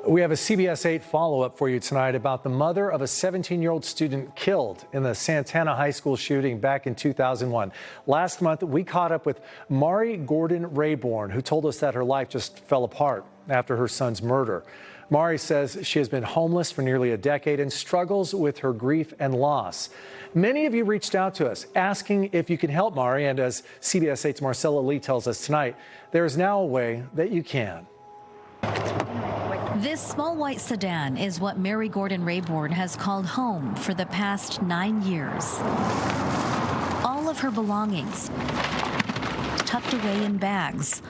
We have a CBS 8 follow-up for you tonight about the mother of a 17-year-old student killed in the Santana High School shooting back in 2001. Last month, we caught up with Mari Gordon Rayborn, who told us that her life just fell apart after her son's murder. Mari says she has been homeless for nearly a decade and struggles with her grief and loss. Many of you reached out to us asking if you can help Mari, and as CBS 8's Marcella Lee tells us tonight, there is now a way that you can. This small white sedan is what Mari Gordon Rayborn has called home for the past 9 years. All of her belongings tucked away in bags,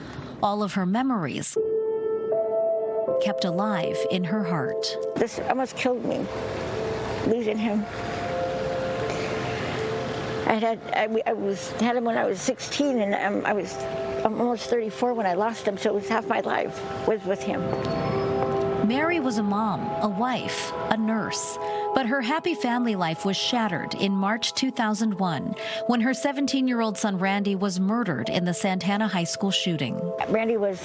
all of her memories kept alive in her heart. This almost killed me, losing him. I had him when I was 16, and I'm almost 34 when I lost him, so it was half my life was with him. Mari was a mom, a wife, a nurse, but her happy family life was shattered in March 2001 when her 17-year-old son Randy was murdered in the Santana High School shooting. Randy was,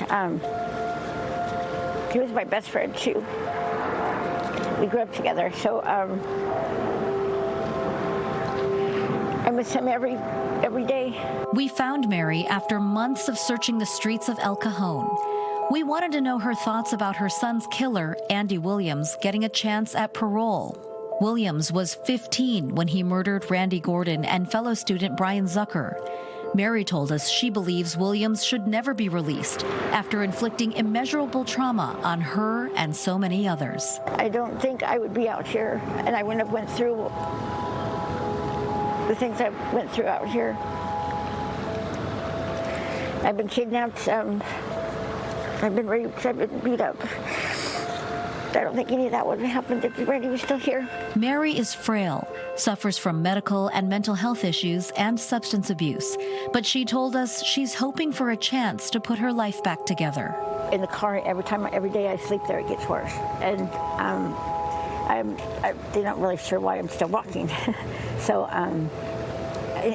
he was my best friend too. We grew up together, so I miss him every day. We found Mari after months of searching the streets of El Cajon. We wanted to know her thoughts about her son's killer, Andy Williams, getting a chance at parole. Williams was 15 when he murdered Randy Gordon and fellow student Brian Zucker. Mari told us she believes Williams should never be released after inflicting immeasurable trauma on her and so many others. I don't think I would be out here, and I wouldn't have went through the things I went through out here. I've been kidnapped. I've been raped, I've been beat up. I don't think any of that would have happened if Randy was still here. Mari is frail, suffers from medical and mental health issues and substance abuse. But she told us she's hoping for a chance to put her life back together. In the car, every day I sleep there, it gets worse. And I'm not really sure why I'm still walking. So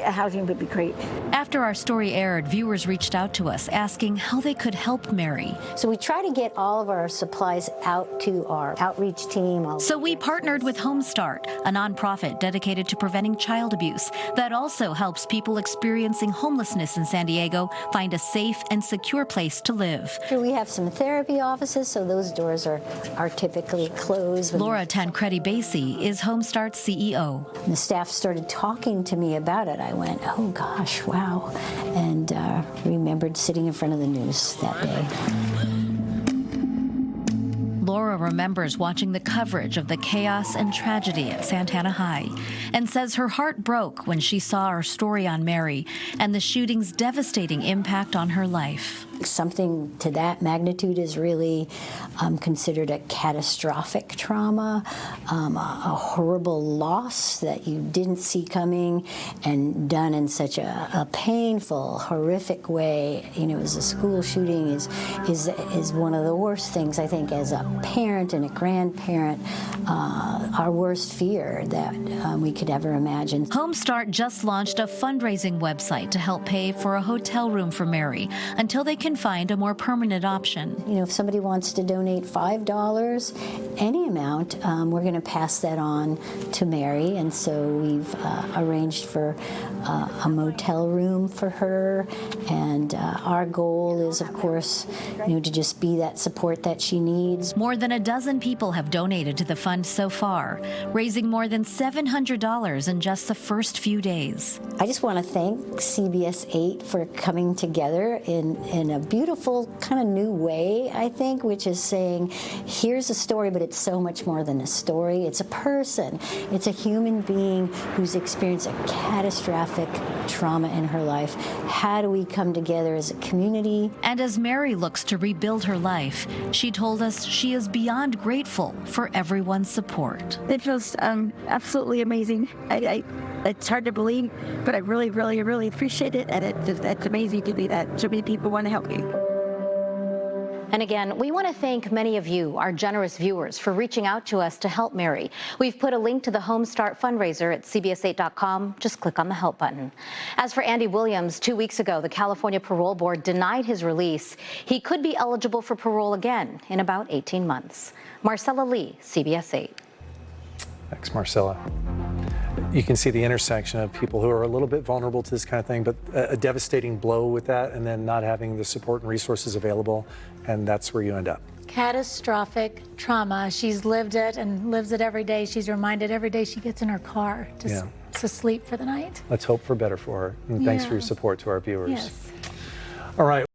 housing would be great. After our story aired, viewers reached out to us asking how they could help Mari. So we try to get all of our supplies out to our outreach team. So we partnered with Home Start, a nonprofit dedicated to preventing child abuse that also helps people experiencing homelessness in San Diego find a safe and secure place to live. We have some therapy offices, so those doors are typically closed. Laura Tancredi-Basie is Home Start's CEO. The staff started talking to me about it. I went, oh gosh, wow, and remembered sitting in front of the news that day. Laura remembers watching the coverage of the chaos and tragedy at Santana High and says her heart broke when she saw our story on Mari and the shooting's devastating impact on her life. Something to that magnitude is really considered a catastrophic trauma, a horrible loss that you didn't see coming and done in such a painful, horrific way. You know, as a school shooting is one of the worst things, I think, as a parent and a grandparent, our worst fear that we could ever imagine. Home Start just launched a fundraising website to help pay for a hotel room for Mari until they can find a more permanent option. You know, if somebody wants to donate $5, any amount, we're going to pass that on to Mari, and so we've arranged for a motel room for her, and our goal is, of course, you know, to just be that support that she needs. More than a dozen people have donated to the fund so far, raising more than $700 in just the first few days. I just want to thank CBS 8 for coming together in a beautiful kind of new way, I think, which is saying, here's a story, but it's so much more than a story. It's a person. It's a human being who's experienced a catastrophic trauma in her life. How do we come together as a community? And as Mari looks to rebuild her life, she told us she is beyond grateful for everyone's support. It feels absolutely amazing. It's hard to believe, but I really, really, really appreciate it, and it's amazing to me that so many people want to help you. And again, we want to thank many of you, our generous viewers, for reaching out to us to help Mary. We've put a link to the Home Start fundraiser at CBS8.com. Just click on the help button. As for Andy Williams, 2 weeks ago, the California Parole Board denied his release. He could be eligible for parole again in about 18 months. Marcella Lee, CBS 8. Thanks, Marcella. You can see the intersection of people who are a little bit vulnerable to this kind of thing, but a devastating blow with that, and then not having the support and resources available, and that's where you end up. Catastrophic trauma. She's lived it and lives it every day. She's reminded every day she gets in her car to sleep for the night. Let's hope for better for her. And thanks for your support to our viewers. Yes. All right.